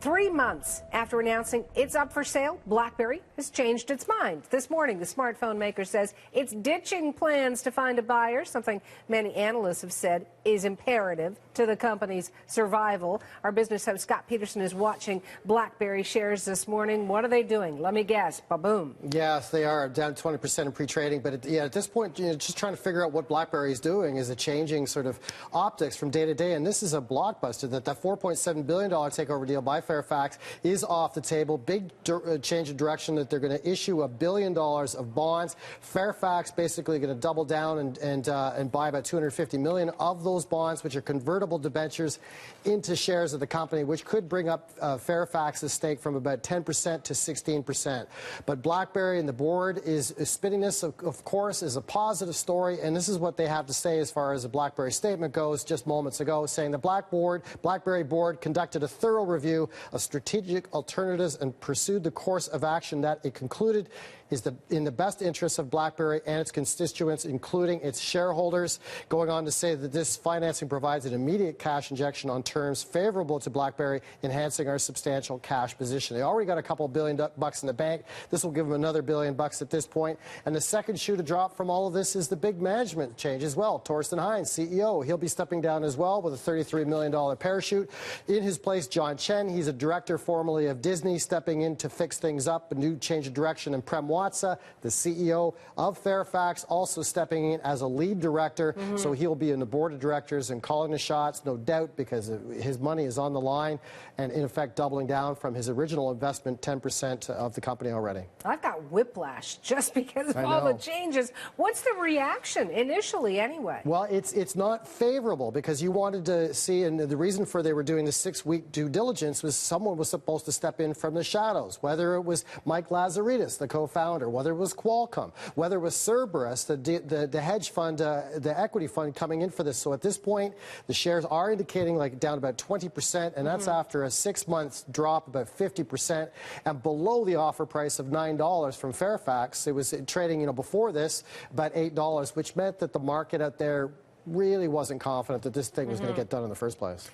3 months after announcing it's up for sale, BlackBerry has changed its mind. This morning, the smartphone maker says it's ditching plans to find a buyer, something many analysts have said is imperative to the company's survival. Our business host Scott Peterson is watching BlackBerry shares this morning. What are they doing? Let me guess. Ba-boom. Yes, they are down 20% in pre-trading. But at this point, just trying to figure out what BlackBerry is doing. Is it changing sort of optics from day to day? And this is a blockbuster. That $4.7 billion takeover deal by Fairfax is off the table. Big change of direction that they're going to issue $1 billion of bonds. Fairfax basically going to double down and buy about $250 million of those bonds, which are convertible debentures, into shares of the company, which could bring up Fairfax's stake from about 10% to 16%. But BlackBerry and the board is spinning this, of course, as a positive story, and this is what they have to say as far as the BlackBerry statement goes just moments ago, saying the BlackBerry board conducted a thorough review of strategic alternatives and pursued the course of action that it concluded is in the best interests of BlackBerry and its constituents, including its shareholders, going on to say that this financing provides an immediate cash injection on terms favorable to BlackBerry, enhancing our substantial cash position. They already got a couple $1 billion in the bank. This will give them another $1 billion at this point. And the second shoe to drop from all of this is the big management change as well. Torsten Heinz, CEO, he'll be stepping down as well with a $33 million parachute. In his place, John Chen, he's a director formerly of Disney, stepping in to fix things up, a new change of direction. And Prem Watsa, the CEO of Fairfax, also stepping in as a lead director. So he'll be in the board of directors and calling the shots, no doubt, because his money is on the line and, in effect, doubling down from his original investment, 10% of the company already. I've got whiplash just because of all the changes. What's the reaction initially, anyway? Well, it's not favorable because you wanted to see, and the reason for they were doing the 6-week due diligence was someone was supposed to step in from the shadows, whether it was Mike Lazaridis, the co-founder, whether it was Qualcomm, whether it was Cerberus, the hedge fund, the equity fund coming in for this. So at this point, the shares are indicating like down about 20%, and that's after a 6-month drop about 50%, and below the offer price of $9 from Fairfax. It was trading, before this about $8, which meant that the market out there really wasn't confident that this thing was going to get done in the first place.